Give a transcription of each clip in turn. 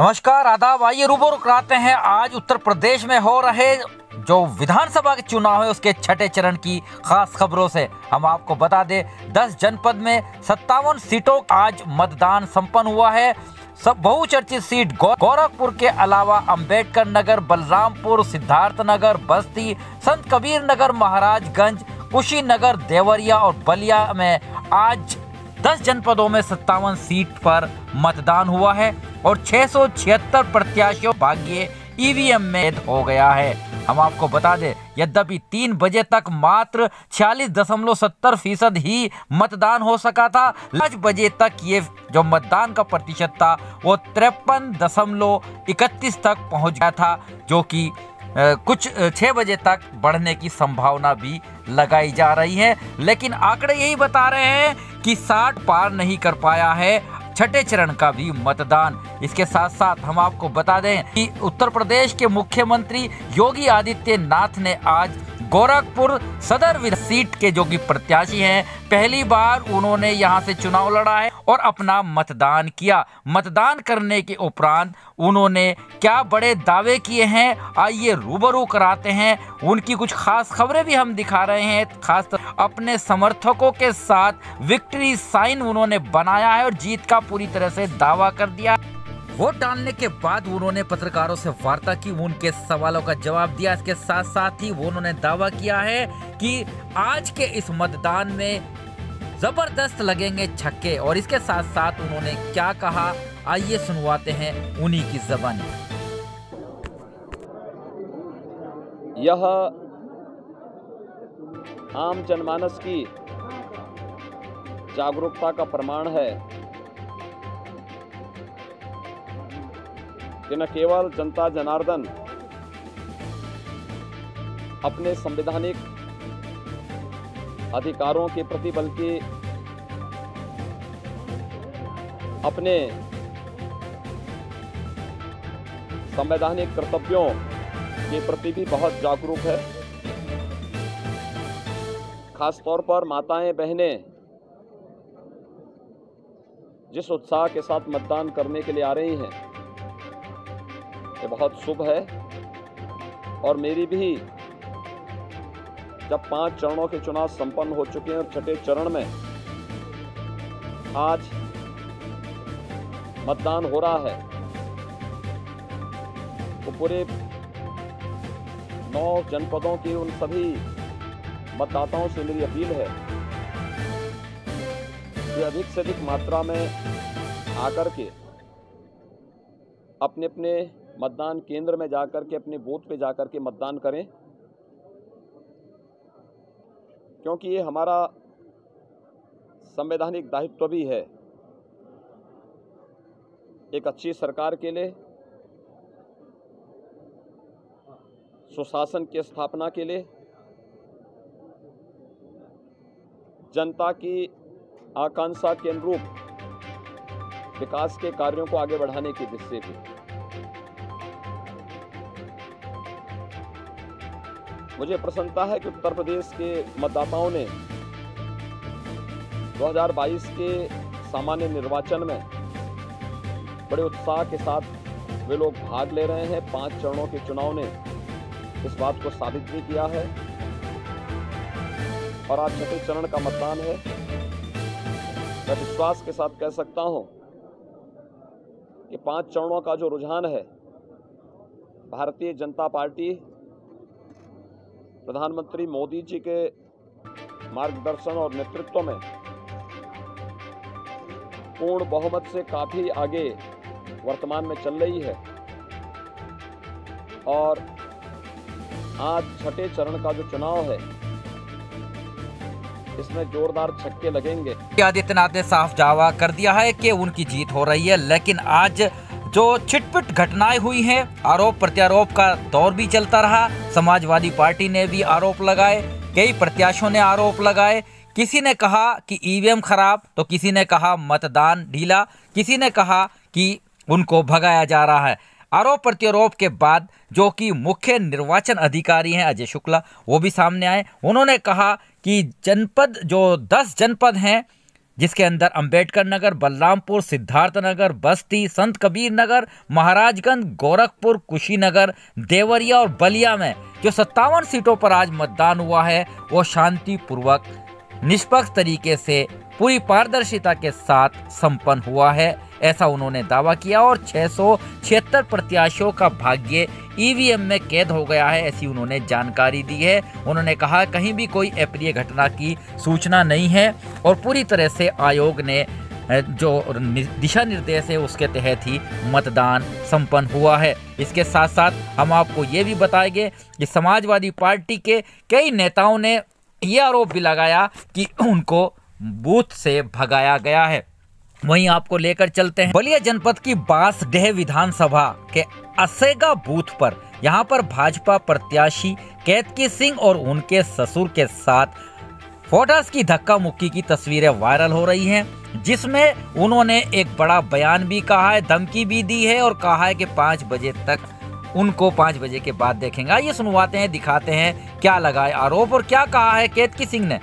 नमस्कार, आदाब। आइए रूबरू कराते हैं आज उत्तर प्रदेश में हो रहे जो विधानसभा के चुनाव है उसके छठे चरण की खास खबरों से। हम आपको बता दें 10 जनपद में 57 सीटों आज मतदान संपन्न हुआ है। सब बहुचर्चित सीट गोरखपुर के अलावा अंबेडकर नगर, बलरामपुर, सिद्धार्थनगर, बस्ती, संत कबीर नगर, महाराजगंज, कुशीनगर, देवरिया और बलिया में आज 10 जनपदों में 57 सीट पर मतदान हुआ है और 676 प्रत्याशियों भाग्य ईवीएम में हो गया है। हम आपको बता दें यद्यपि 3 बजे तक मात्र 46.70% ही मतदान हो सका था। 5 बजे तक ये जो मतदान का प्रतिशत था वो 53.31 तक पहुंच गया था, जो कि कुछ 6 बजे तक बढ़ने की संभावना भी लगाई जा रही है। लेकिन आंकड़े यही बता रहे हैं कि 60 पार नहीं कर पाया है छठे चरण का भी मतदान। इसके साथ साथ हम आपको बता दें कि उत्तर प्रदेश के मुख्यमंत्री योगी आदित्यनाथ ने आज गोरखपुर सदर सीट के जो कि प्रत्याशी हैं, पहली बार उन्होंने यहां से चुनाव लड़ा है और अपना मतदान किया। मतदान करने के उपरांत उन्होंने क्या बड़े दावे किए हैं, आइए रूबरू कराते हैं। उनकी कुछ खास खबरें भी हम दिखा रहे हैं। खास अपने समर्थकों के साथ विक्ट्री साइन उन्होंने बनाया है और जीत का पूरी तरह से दावा कर दिया। वोट डालने के बाद उन्होंने पत्रकारों से वार्ता की, उनके सवालों का जवाब दिया। इसके साथ साथ ही उन्होंने दावा किया है कि आज के इस मतदान में जबरदस्त लगेंगे छक्के। और इसके साथ साथ उन्होंने क्या कहा, आइए सुनवाते हैं उन्हीं की ज़बानी। यह आम जनमानस की जागरूकता का प्रमाण है कि न केवल जनता जनार्दन अपने संवैधानिक अधिकारों के प्रति बल्कि अपने संवैधानिक कर्तव्यों के प्रति भी बहुत जागरूक है। खास तौर पर माताएं बहनें जिस उत्साह के साथ मतदान करने के लिए आ रही हैं, ये बहुत शुभ है। और मेरी भी जब 5 चरणों के चुनाव संपन्न हो चुके हैं और छठे चरण में आज मतदान हो रहा है, तो पूरे 9 जनपदों के उन सभी मतदाताओं से मेरी अपील है कि अधिक से अधिक मात्रा में आकर के अपने अपने मतदान केंद्र में जाकर के, अपने बूथ पे जाकर के मतदान करें, क्योंकि ये हमारा संवैधानिक दायित्व भी है। एक अच्छी सरकार के लिए, सुशासन की स्थापना के लिए, जनता की आकांक्षा के अनुरूप विकास के कार्यों को आगे बढ़ाने की दिशा भी। मुझे प्रसन्नता है कि उत्तर प्रदेश के मतदाताओं ने 2022 के सामान्य निर्वाचन में बड़े उत्साह के साथ वे लोग भाग ले रहे हैं। 5 चरणों के चुनाव ने इस बात को साबित भी किया है और आज छठे चरण का मतदान है। मैं विश्वास के साथ कह सकता हूं कि 5 चरणों का जो रुझान है, भारतीय जनता पार्टी प्रधानमंत्री मोदी जी के मार्गदर्शन और नेतृत्व में पूर्ण बहुमत से काफी आगे वर्तमान में चल रही है। और आज छठे चरण का जो चुनाव है, इसमें जोरदार छक्के लगेंगे। आदित्यनाथ ने साफ दावा कर दिया है कि उनकी जीत हो रही है। लेकिन आज जो छिटपुट घटनाएं हुई हैं, आरोप प्रत्यारोप का दौर भी चलता रहा। समाजवादी पार्टी ने भी आरोप लगाए, कई प्रत्याशियों ने आरोप लगाए। किसी ने कहा कि ईवीएम खराब, तो किसी ने कहा मतदान ढीला, किसी ने कहा कि उनको भगाया जा रहा है। आरोप प्रत्यारोप के बाद जो कि मुख्य निर्वाचन अधिकारी हैं अजय शुक्ला, वो भी सामने आए। उन्होंने कहा कि जनपद जो 10 जनपद हैं जिसके अंदर अंबेडकर नगर, बलरामपुर, सिद्धार्थ नगर, बस्ती, संत कबीर नगर, महाराजगंज, गोरखपुर, कुशीनगर, देवरिया और बलिया में जो 57 सीटों पर आज मतदान हुआ है वो शांतिपूर्वक, निष्पक्ष तरीके से, पूरी पारदर्शिता के साथ संपन्न हुआ है, ऐसा उन्होंने दावा किया। और 676 प्रत्याशियों का भाग्य ईवीएम में कैद हो गया है, ऐसी उन्होंने जानकारी दी है। उन्होंने कहा कहीं भी कोई अप्रिय घटना की सूचना नहीं है और पूरी तरह से आयोग ने जो दिशा निर्देश है उसके तहत ही मतदान संपन्न हुआ है। इसके साथ साथ हम आपको ये भी बताएंगे कि समाजवादी पार्टी के कई नेताओं ने ये आरोप भी लगाया कि उनको बूथ से भगाया गया है। वहीं आपको लेकर चलते हैं बलिया जनपद की बांसडीह विधानसभा के असेगा बूथ पर। यहां पर भाजपा प्रत्याशी केतकी सिंह और उनके ससुर के साथ फोटोस की धक्का मुक्की की तस्वीरें वायरल हो रही हैं, जिसमें उन्होंने एक बड़ा बयान भी कहा है, धमकी भी दी है और कहा है कि 5 बजे तक उनको 5 बजे के बाद देखेंगे। आइए सुनवाते हैं, दिखाते हैं क्या लगा है आरोप और क्या कहा है केतकी सिंह ने।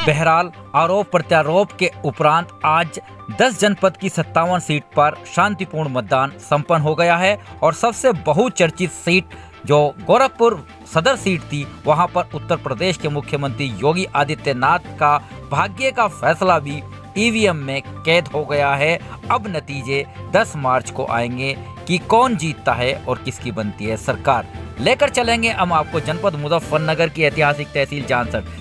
बहरहाल आरोप प्रत्यारोप के उपरांत आज 10 जनपद की 57 सीट पर शांतिपूर्ण मतदान संपन्न हो गया है और सबसे बहुचर्चित सीट जो गोरखपुर सदर सीट थी वहां पर उत्तर प्रदेश के मुख्यमंत्री योगी आदित्यनाथ का भाग्य का फैसला भी ईवीएम में कैद हो गया है। अब नतीजे 10 मार्च को आएंगे कि कौन जीतता है और किसकी बनती है सरकार। लेकर चलेंगे हम आपको जनपद मुजफ्फरनगर की ऐतिहासिक तहसील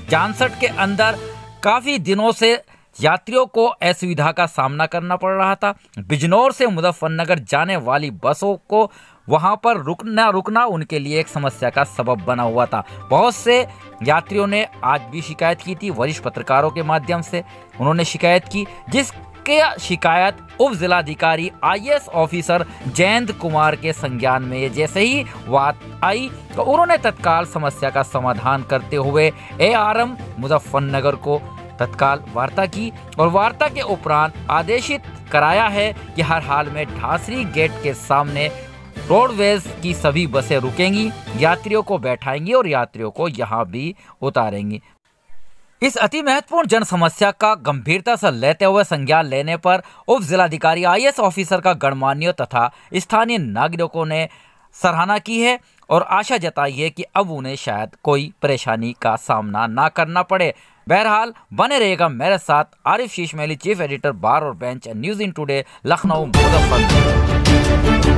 जानसठ के अंदर काफी दिनों से यात्रियों को असुविधा का सामना करना पड़ रहा था। बिजनौर से मुजफ्फरनगर जाने वाली बसों को वहां पर रुकना उनके लिए एक समस्या का सबब बना हुआ था। बहुत से यात्रियों ने आज भी शिकायत की थी, वरिष्ठ पत्रकारों के माध्यम से उन्होंने शिकायत की, जिसके शिकायत उप जिलाधिकारी IAS ऑफिसर जयंत कुमार के संज्ञान में जैसे ही बात आई तो उन्होंने तत्काल समस्या का समाधान करते हुए ARM मुजफ्फरनगर को तत्काल वार्ता की और वार्ता के उपरांत आदेशित कराया है कि हर हाल में ढासरी गेट के सामने रोडवेज की सभी बसें रुकेंगी, यात्रियों को बैठाएंगी और यात्रियों को यहाँ भी उतारेंगी। इस अति महत्वपूर्ण जन समस्या का गंभीरता से लेते हुए संज्ञान लेने पर उप जिलाधिकारी IAS ऑफिसर का गणमान्यों तथा स्थानीय नागरिकों ने सराहना की है और आशा जताई है कि अब उन्हें शायद कोई परेशानी का सामना ना करना पड़े। बहरहाल बने रहेगा मेरे साथ आरिफ शीश मेहली, चीफ एडिटर बार और bench news in today, Lucknow, Muzaffarnagar.